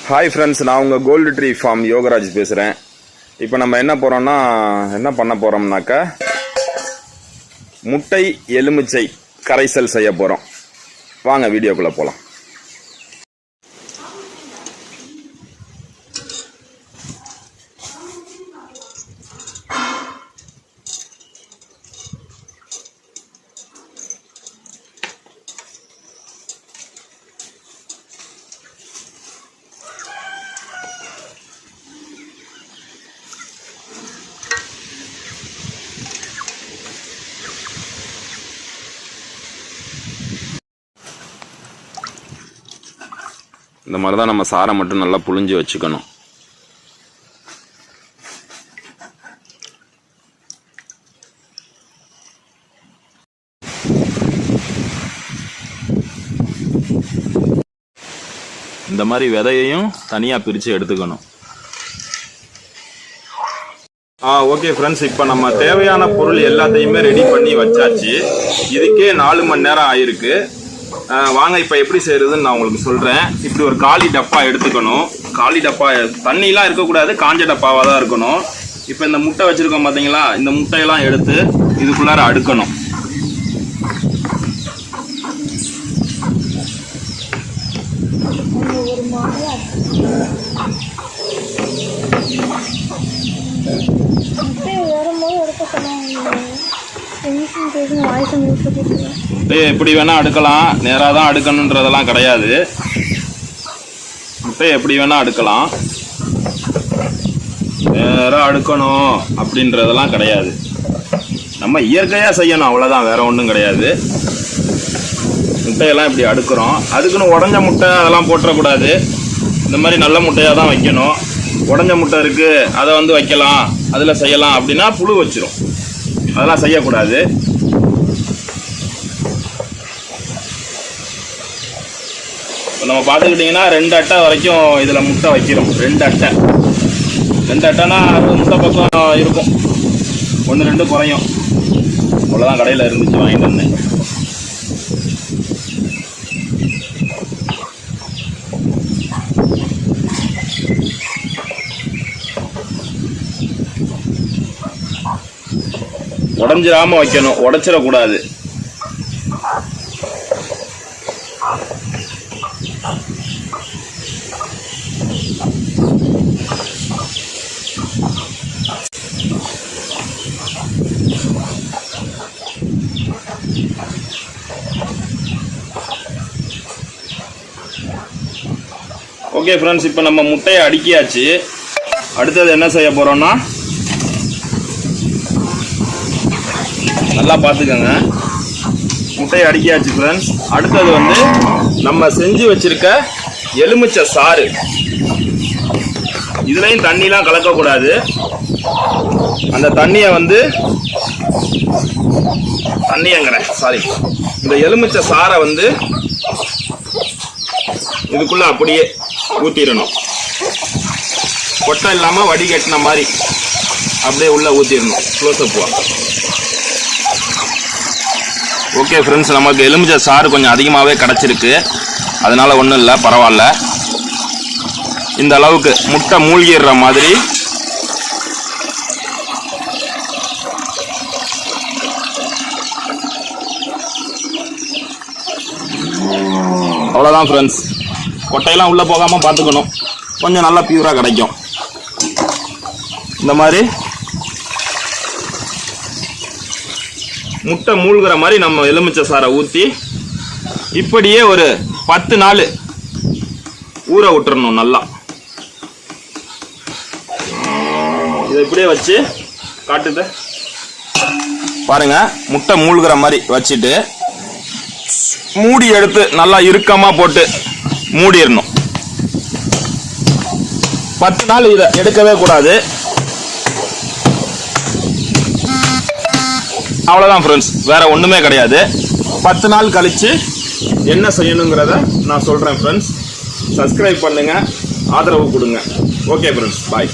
Hi friends, நான் உங்கள் gold tree form Yogaraj பேசுகிறேன். இப்போ நம்ம என்ன பண்ண போகிறோம்னாக்கா முட்டை எலுமிச்சை கரைசல் செய்ய போகிறோம். வாங்க வீடியோக்குள்ளே போகலாம். இந்த மாதிரி தான் நம்ம சாரை மட்டும் நல்லா புழிஞ்சு வச்சுக்கணும். இந்த மாதிரி விதையையும் தனியாக பிரித்து எடுத்துக்கணும். ஓகே ஃப்ரெண்ட்ஸ், இப்போ நம்ம தேவையான பொருள் எல்லாத்தையுமே ரெடி பண்ணி வச்சாச்சு. இதுக்கே 4 மணி நேரம் ஆயிருக்கு. வாங்க இப்போ எப்படி செய்யறதுன்னு நான் உங்களுக்கு சொல்கிறேன். இப்படி ஒரு காலி டப்பா எடுத்துக்கணும். காலி டப்பா தண்ணிலாம் இருக்கக்கூடாது, காஞ்ச டப்பாவாக தான் இருக்கணும். இப்போ இந்த முட்டை வச்சுருக்கோம் பார்த்தீங்களா, இந்த முட்டையெல்லாம் எடுத்து இதுக்குள்ளார அடுக்கணும். எப்படி வேணா அடுக்கலாம், நேராக தான் அடுக்கணுன்றதெல்லாம் கிடையாது. முட்டையை எப்படி வேணா அடுக்கலாம், நேராக அடுக்கணும் அப்படின்றதெல்லாம் கிடையாது. நம்ம இயற்கையாக செய்யணும், அவ்வளோதான், வேற ஒன்றும் கிடையாது. முட்டையெல்லாம் இப்படி அடுக்கிறோம். அதுக்குன்னு உடஞ்ச முட்டை அதெல்லாம் போட்டுறக்கூடாது. இந்த மாதிரி நல்ல முட்டையாக தான் வைக்கணும். உடஞ்ச முட்டை இருக்குது, அதை வைக்கலாம், அதில் செய்யலாம் அப்படின்னா புழு வச்சிரும். அதெல்லாம் செய்யக்கூடாது. நம்ம பார்த்துக்கிட்டிங்கன்னா 2 அட்டை வரைக்கும் இதில் முட்டை வைக்கிறோம். 2 அட்டைனா 60 முட்டை பக்கம் இருக்கும். 1-2 குறையும். அவ்வளோதான், கடையில் இருந்துச்சு, வாங்கிட்டு வந்தேன். உடஞ்சிராம வைக்கணும், உடைச்சிடக்கூடாது. ஓகே ஃப்ரெண்ட்ஸ், இப்போ நம்ம முட்டையை அடுக்கியாச்சு. அடுத்தது என்ன செய்ய போறோம்னா, நல்லா பார்த்துக்கோங்க, முட்டையை அடுக்கியாச்சு ஃப்ரெண்ட்ஸ். அடுத்தது நம்ம செஞ்சு வச்சிருக்க எலுமிச்சை சாறு. இதுலையும் தண்ணிலாம் கலக்கக்கூடாது. அந்த தண்ணியை இந்த எலுமிச்சை சாரை இதுக்குள்ள அப்படியே ஊற்றிடணும். கொட்டை இல்லாமல் வடிகட்டின மாதிரி அப்படியே உள்ள ஊற்றிடணும். க்ளோஸ்அப்புவா. ஓகே ஃப்ரெண்ட்ஸ், நமக்கு எலுமிச்சை சாறு கொஞ்சம் அதிகமாகவே கிடச்சிருக்கு. அதனால் ஒன்றும் இல்லை, பரவாயில்ல. இந்த அளவுக்கு முட்டை மூழ்கிடுற மாதிரி அவ்வளோதான் ஃப்ரெண்ட்ஸ். கொட்டையெல்லாம் உள்ளே போகாமல் பார்த்துக்கணும். கொஞ்சம் நல்லா பியூராக கிடைக்கும். இந்த மாதிரி முட்டை மூழ்கிற மாதிரி நம்ம எலுமிச்சை சாரை ஊற்றி இப்படியே ஒரு 10 நாள் ஊற விட்டுறணும். நல்லா இதை இப்படியே வச்சு காட்டுது பாருங்க. முட்டை மூழ்கிற மாதிரி வச்சுட்டு மூடி எடுத்து நல்லா இறுக்கமாக போட்டு மூடிடணும். 10 நாள் இதை எடுக்கவே கூடாது. அவ்வளோதான் ஃப்ரெண்ட்ஸ், வேற ஒன்றுமே கிடையாது. 10 நாள் கழித்து என்ன செய்யணுங்கிறத நான் சொல்கிறேன் ஃப்ரெண்ட்ஸ். சப்ஸ்கிரைப் பண்ணுங்கள், ஆதரவு கொடுங்க. ஓகே ஃப்ரெண்ட்ஸ், பாய்.